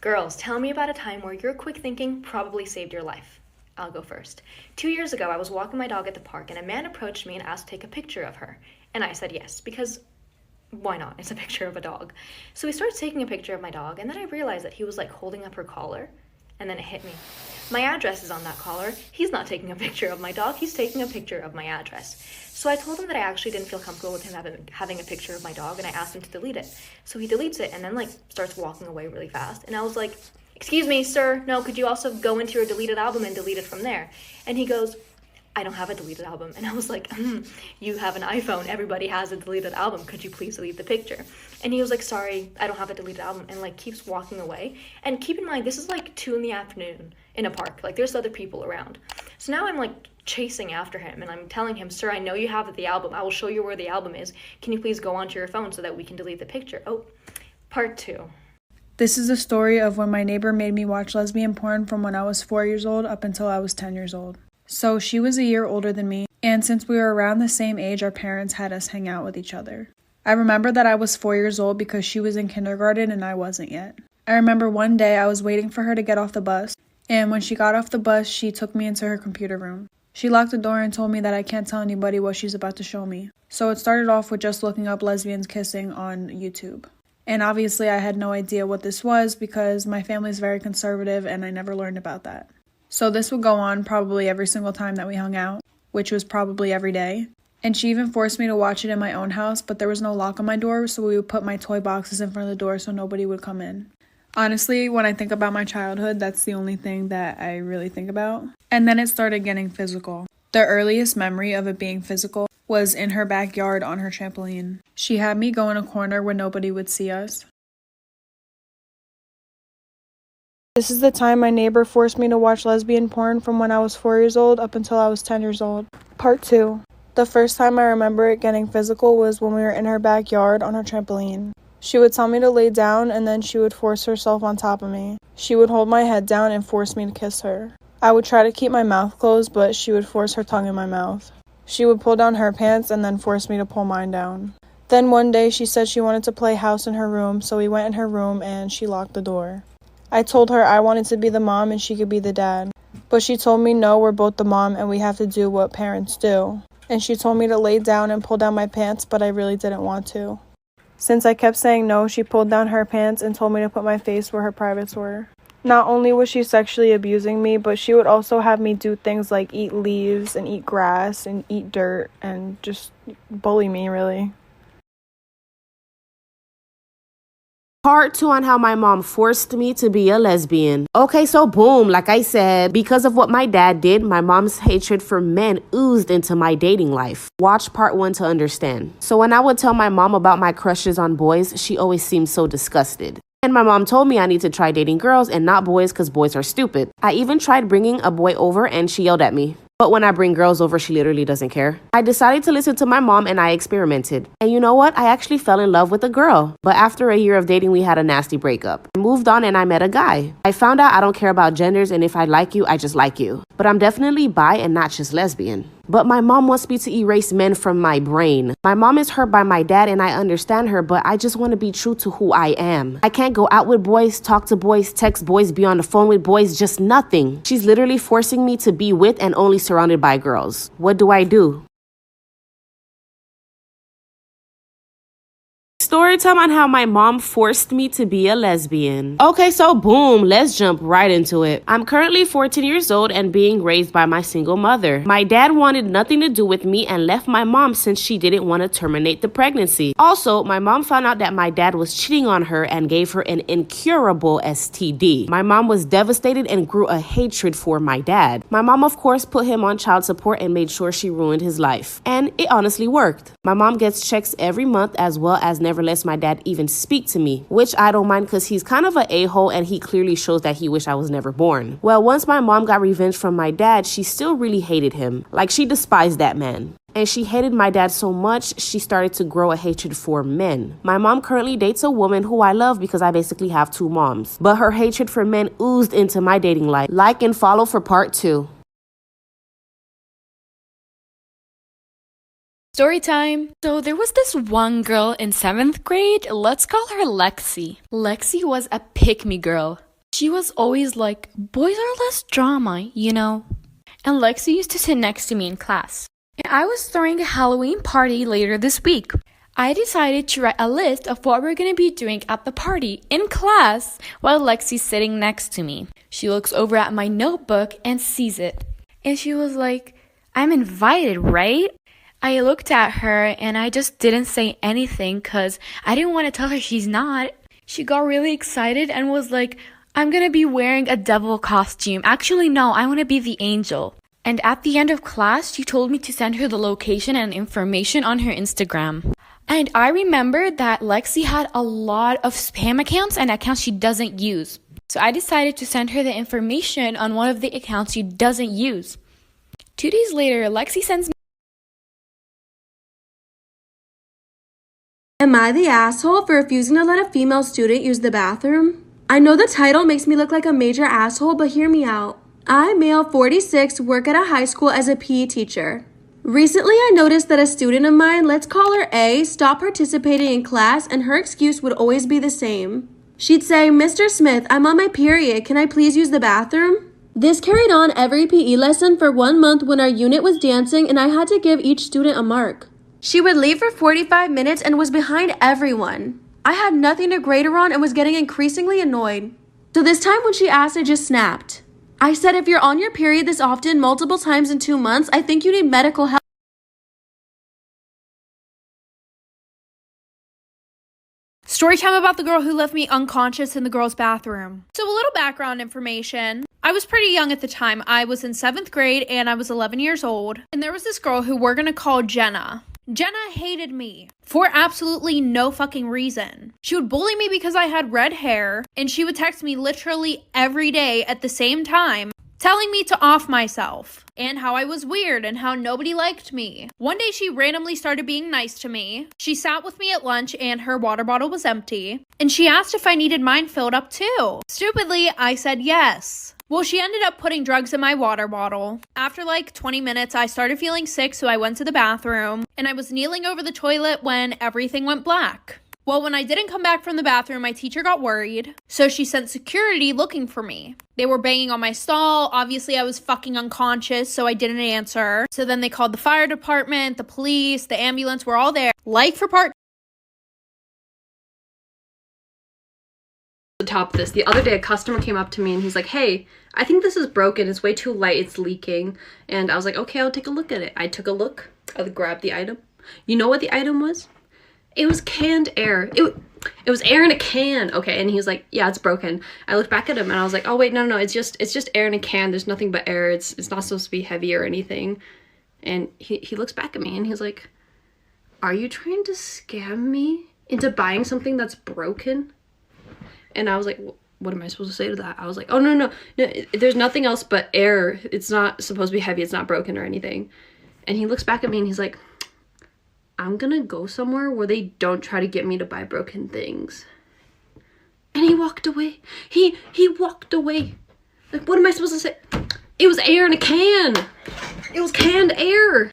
Girls, tell me about a time where your quick thinking probably saved your life. I'll go first. 2 years ago, I was walking my dog at the park and a man approached me and asked to take a picture of her. And I said yes, because why not? It's a picture of a dog. So he started taking a picture of my dog, and then I realized that he was like holding up her collar, and then it hit me. My address is on that collar. He's not taking a picture of my dog, he's taking a picture of my address. So I told him that I actually didn't feel comfortable with him having a picture of my dog, and I asked him to delete it. So he deletes it and then like starts walking away really fast. And I was like, "Excuse me, sir, no, could you also go into your deleted album and delete it from there?" And he goes, "I don't have a deleted album." And I was like, "You have an iPhone, everybody has a deleted album, could you please delete the picture?" And he was like, "Sorry, I don't have a deleted album," and like keeps walking away. And keep in mind, this is like 2 PM in a park, like there's other people around. So now I'm like chasing after him and I'm telling him, "Sir, I know you have the album, I will show you where the album is, can you please go onto your phone so that we can delete the picture?" Oh, part 2. This is the story of when my neighbor made me watch lesbian porn from when I was 4 years old up until I was 10 years old. So she was a year older than me, and since we were around the same age, our parents had us hang out with each other. I remember that I was 4 years old because she was in kindergarten and I wasn't yet. I remember one day I was waiting for her to get off the bus, and when she got off the bus, she took me into her computer room. She locked the door and told me that I can't tell anybody what she's about to show me. So it started off with just looking up lesbians kissing on YouTube. And obviously I had no idea what this was because my family is very conservative and I never learned about that. So this would go on probably every single time that we hung out, which was probably every day. And she even forced me to watch it in my own house, but there was no lock on my door, so we would put my toy boxes in front of the door so nobody would come in. Honestly, when I think about my childhood, that's the only thing that I really think about. And then it started getting physical. The earliest memory of it being physical was in her backyard on her trampoline. She had me go in a corner where nobody would see us. This is the time my neighbor forced me to watch lesbian porn from when I was 4 years old up until I was 10 years old. Part 2. The first time I remember it getting physical was when we were in her backyard on her trampoline. She would tell me to lay down and then she would force herself on top of me. She would hold my head down and force me to kiss her. I would try to keep my mouth closed, but she would force her tongue in my mouth. She would pull down her pants and then force me to pull mine down. Then one day she said she wanted to play house in her room, so we went in her room and she locked the door. I told her I wanted to be the mom and she could be the dad. But she told me no, we're both the mom and we have to do what parents do. And she told me to lay down and pull down my pants, but I really didn't want to. Since I kept saying no, she pulled down her pants and told me to put my face where her privates were. Not only was she sexually abusing me, but she would also have me do things like eat leaves and eat grass and eat dirt and just bully me, really. Part 2 on how my mom forced me to be a lesbian. Okay, so boom, like I said, because of what my dad did, my mom's hatred for men oozed into my dating life. Watch part 1 to understand. So when I would tell my mom about my crushes on boys, she always seemed so disgusted. And my mom told me I need to try dating girls and not boys because boys are stupid. I even tried bringing a boy over and she yelled at me. But when I bring girls over, she literally doesn't care. I decided to listen to my mom and I experimented. And you know what? I actually fell in love with a girl. But after a year of dating, we had a nasty breakup. I moved on and I met a guy. I found out I don't care about genders and if I like you, I just like you. But I'm definitely bi and not just lesbian. But my mom wants me to erase men from my brain. My mom is hurt by my dad and I understand her, but I just want to be true to who I am. I can't go out with boys, talk to boys, text boys, be on the phone with boys, just nothing. She's literally forcing me to be with and only surrounded by girls. What do I do? Story time on how my mom forced me to be a lesbian. Okay, so boom, let's jump right into it. I'm currently 14 years old and being raised by my single mother. My dad wanted nothing to do with me and left my mom since she didn't want to terminate the pregnancy. Also, my mom found out that my dad was cheating on her and gave her an incurable STD. My mom was devastated and grew a hatred for my dad. My mom, of course, put him on child support and made sure she ruined his life. And it honestly worked. My mom gets checks every month as well as never lets my dad even speak to me, which I don't mind because he's kind of an a-hole and he clearly shows that he wished I was never born. Well, once my mom got revenge from my dad, she still really hated him. Like, she despised that man. And she hated my dad so much, she started to grow a hatred for men. My mom currently dates a woman who I love because I basically have 2 moms. But her hatred for men oozed into my dating life. Like and follow for part 2. Storytime! So there was this one girl in 7th grade, let's call her Lexi. Lexi was a pick-me girl. She was always like, boys are less drama, you know? And Lexi used to sit next to me in class. And I was throwing a Halloween party later this week. I decided to write a list of what we're going to be doing at the party in class while Lexi's sitting next to me. She looks over at my notebook and sees it. And she was like, I'm invited, right? I looked at her and I just didn't say anything because I didn't want to tell her she's not. She got really excited and was like, I'm going to be wearing a devil costume. Actually, no, I want to be the angel. And at the end of class, she told me to send her the location and information on her Instagram. And I remembered that Lexi had a lot of spam accounts and accounts she doesn't use. So I decided to send her the information on one of the accounts she doesn't use. 2 days later, Lexi sends me. Am I the asshole for refusing to let a female student use the bathroom? I know the title makes me look like a major asshole, but hear me out. I, male 46, work at a high school as a PE teacher. Recently, I noticed that a student of mine, let's call her A, stopped participating in class, and her excuse would always be the same. She'd say, Mr. Smith, I'm on my period. Can I please use the bathroom? This carried on every PE lesson for 1 month when our unit was dancing and I had to give each student a mark. She would leave for 45 minutes and was behind everyone. I had nothing to grade her on and was getting increasingly annoyed. So this time when she asked, I just snapped. I said, if you're on your period this often, multiple times in 2 months, I think you need medical help. Story time about the girl who left me unconscious in the girls' bathroom. So a little background information. I was pretty young at the time. I was in 7th grade and I was 11 years old. And there was this girl who we're going to call Jenna. Jenna hated me for absolutely no fucking reason. She would bully me because I had red hair, and she would text me literally every day at the same time, telling me to off myself, and how I was weird and how nobody liked me. One day she randomly started being nice to me. She sat with me at lunch and her water bottle was empty, and she asked if I needed mine filled up too. Stupidly, I said yes. Well, she ended up putting drugs in my water bottle. After like 20 minutes, I started feeling sick, so I went to the bathroom, and I was kneeling over the toilet when everything went black. Well, when I didn't come back from the bathroom, my teacher got worried, so she sent security looking for me. They were banging on my stall. Obviously, I was fucking unconscious, so I didn't answer. So then they called the fire department, the police, the ambulance, were all there. Like for part to top this, the other day a customer came up to me and he's like, hey, I think this is broken, it's way too light, it's leaking. And I was like, okay, I'll take a look at it. I took a look, I grabbed the item. You know what the item was? It was canned air. It was air in a can. Okay, and he was like, yeah, it's broken. I looked back at him and I was like, oh wait, no, it's just air in a can. There's nothing but air. It's not supposed to be heavy or anything. And he looks back at me and he's like, are you trying to scam me into buying something that's broken? And I was like, what am I supposed to say to that? I was like, oh, no, there's nothing else but air. It's not supposed to be heavy. It's not broken or anything. And he looks back at me and he's like, I'm gonna go somewhere where they don't try to get me to buy broken things. And he walked away. He walked away. Like, what am I supposed to say? It was air in a can. It was canned air.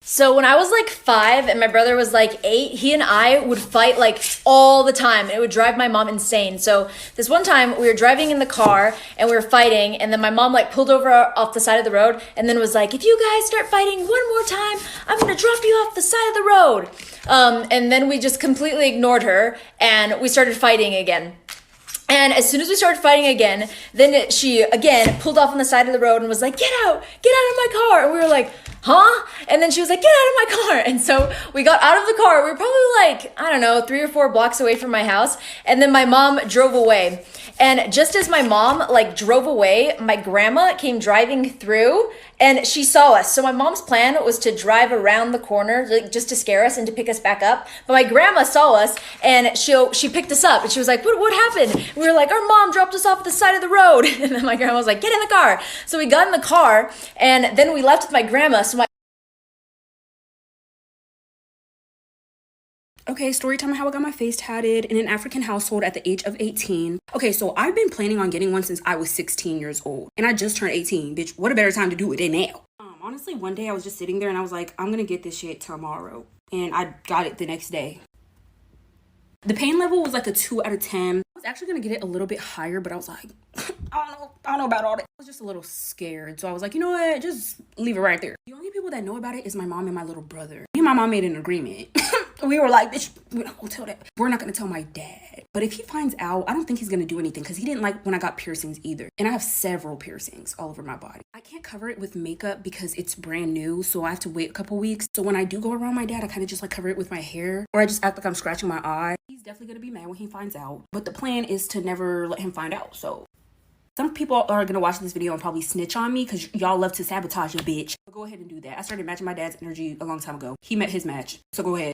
So when I was like 5 and my brother was like 8, he and I would fight like all the time. It would drive my mom insane. So this one time we were driving in the car and we were fighting, and then my mom like pulled over off the side of the road and then was like, if you guys start fighting one more time, I'm gonna drop you off the side of the road. And then we just completely ignored her and we started fighting again. And as soon as we started fighting again, then she again pulled off on the side of the road and was like, get out of my car. And we were like, huh? And then she was like, get out of my car. And so we got out of the car. We were probably like, I don't know, 3 or 4 blocks away from my house. And then my mom drove away. And just as my mom like drove away, my grandma came driving through and she saw us. So my mom's plan was to drive around the corner like, just to scare us and to pick us back up. But my grandma saw us and she picked us up and she was like, what happened? And we were like, our mom dropped us off at the side of the road. And then my grandma was like, get in the car. So we got in the car and then we left with my grandma. So Okay, story time how I got my face tatted in an African household at the age of 18. Okay, so I've been planning on getting one since I was 16 years old. And I just turned 18, bitch. What a better time to do it than now. Honestly, one day I was just sitting there and I was like, I'm gonna get this shit tomorrow. And I got it the next day. The pain level was like a 2 out of 10. I was actually gonna get it a little bit higher, but I was like, I don't know about all that. I was just a little scared. So I was like, you know what? Just leave it right there. The only people that know about it is my mom and my little brother. Me and my mom made an agreement. We were like, bitch, we're not gonna tell that. We're not gonna tell my dad. But if he finds out, I don't think he's gonna do anything because he didn't like when I got piercings either. And I have several piercings all over my body. I can't cover it with makeup because it's brand new, so I have to wait a couple weeks. So when I do go around my dad, I kind of just like cover it with my hair, or I just act like I'm scratching my eye. He's definitely gonna be mad when he finds out. But the plan is to never let him find out. So some people are gonna watch this video and probably snitch on me because y'all love to sabotage a bitch. But go ahead and do that. I started matching my dad's energy a long time ago. He met his match. So go ahead.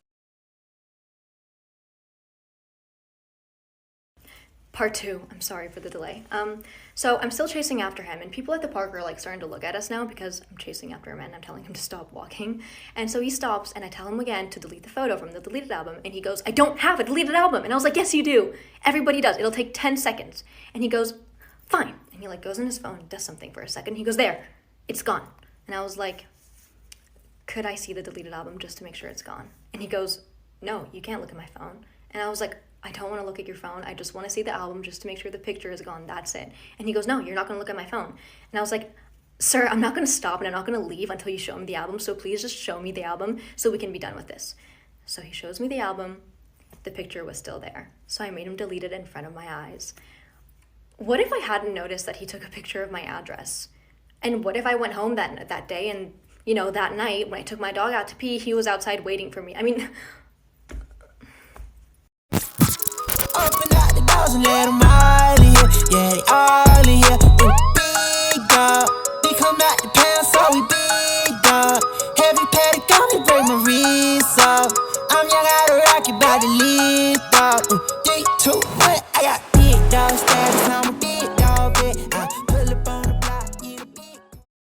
Part 2. I'm sorry for the delay. So I'm still chasing after him, and people at the park are like starting to look at us now because I'm chasing after him and I'm telling him to stop walking. And so he stops, and I tell him again to delete the photo from the deleted album, and he goes, I don't have a deleted album. And I was like, yes, you do. Everybody does. It'll take 10 seconds. And he goes, fine. And he like goes on his phone, does something for a second. He goes, there, it's gone. And I was like, could I see the deleted album just to make sure it's gone? And he goes, no, you can't look at my phone. And I was like, I don't want to look at your phone. I just want to see the album just to make sure the picture is gone. That's it. And he goes, no, you're not going to look at my phone. And I was like, sir, I'm not going to stop and I'm not going to leave until you show me the album. So please just show me the album so we can be done with this. So he shows me the album. The picture was still there. So I made him delete it in front of my eyes. What if I hadn't noticed that he took a picture of my address? And what if I went home that day and, you know, that night when I took my dog out to pee, he was outside waiting for me? I mean... Open out the doors and let them all in here. Yeah, they all in here. We big dog. We come out the pound, so we big dog. Heavy paddock on me, break my wrist off. I'm young out of rocket, about to lead dog. 3, 2, 1, I got big dog status on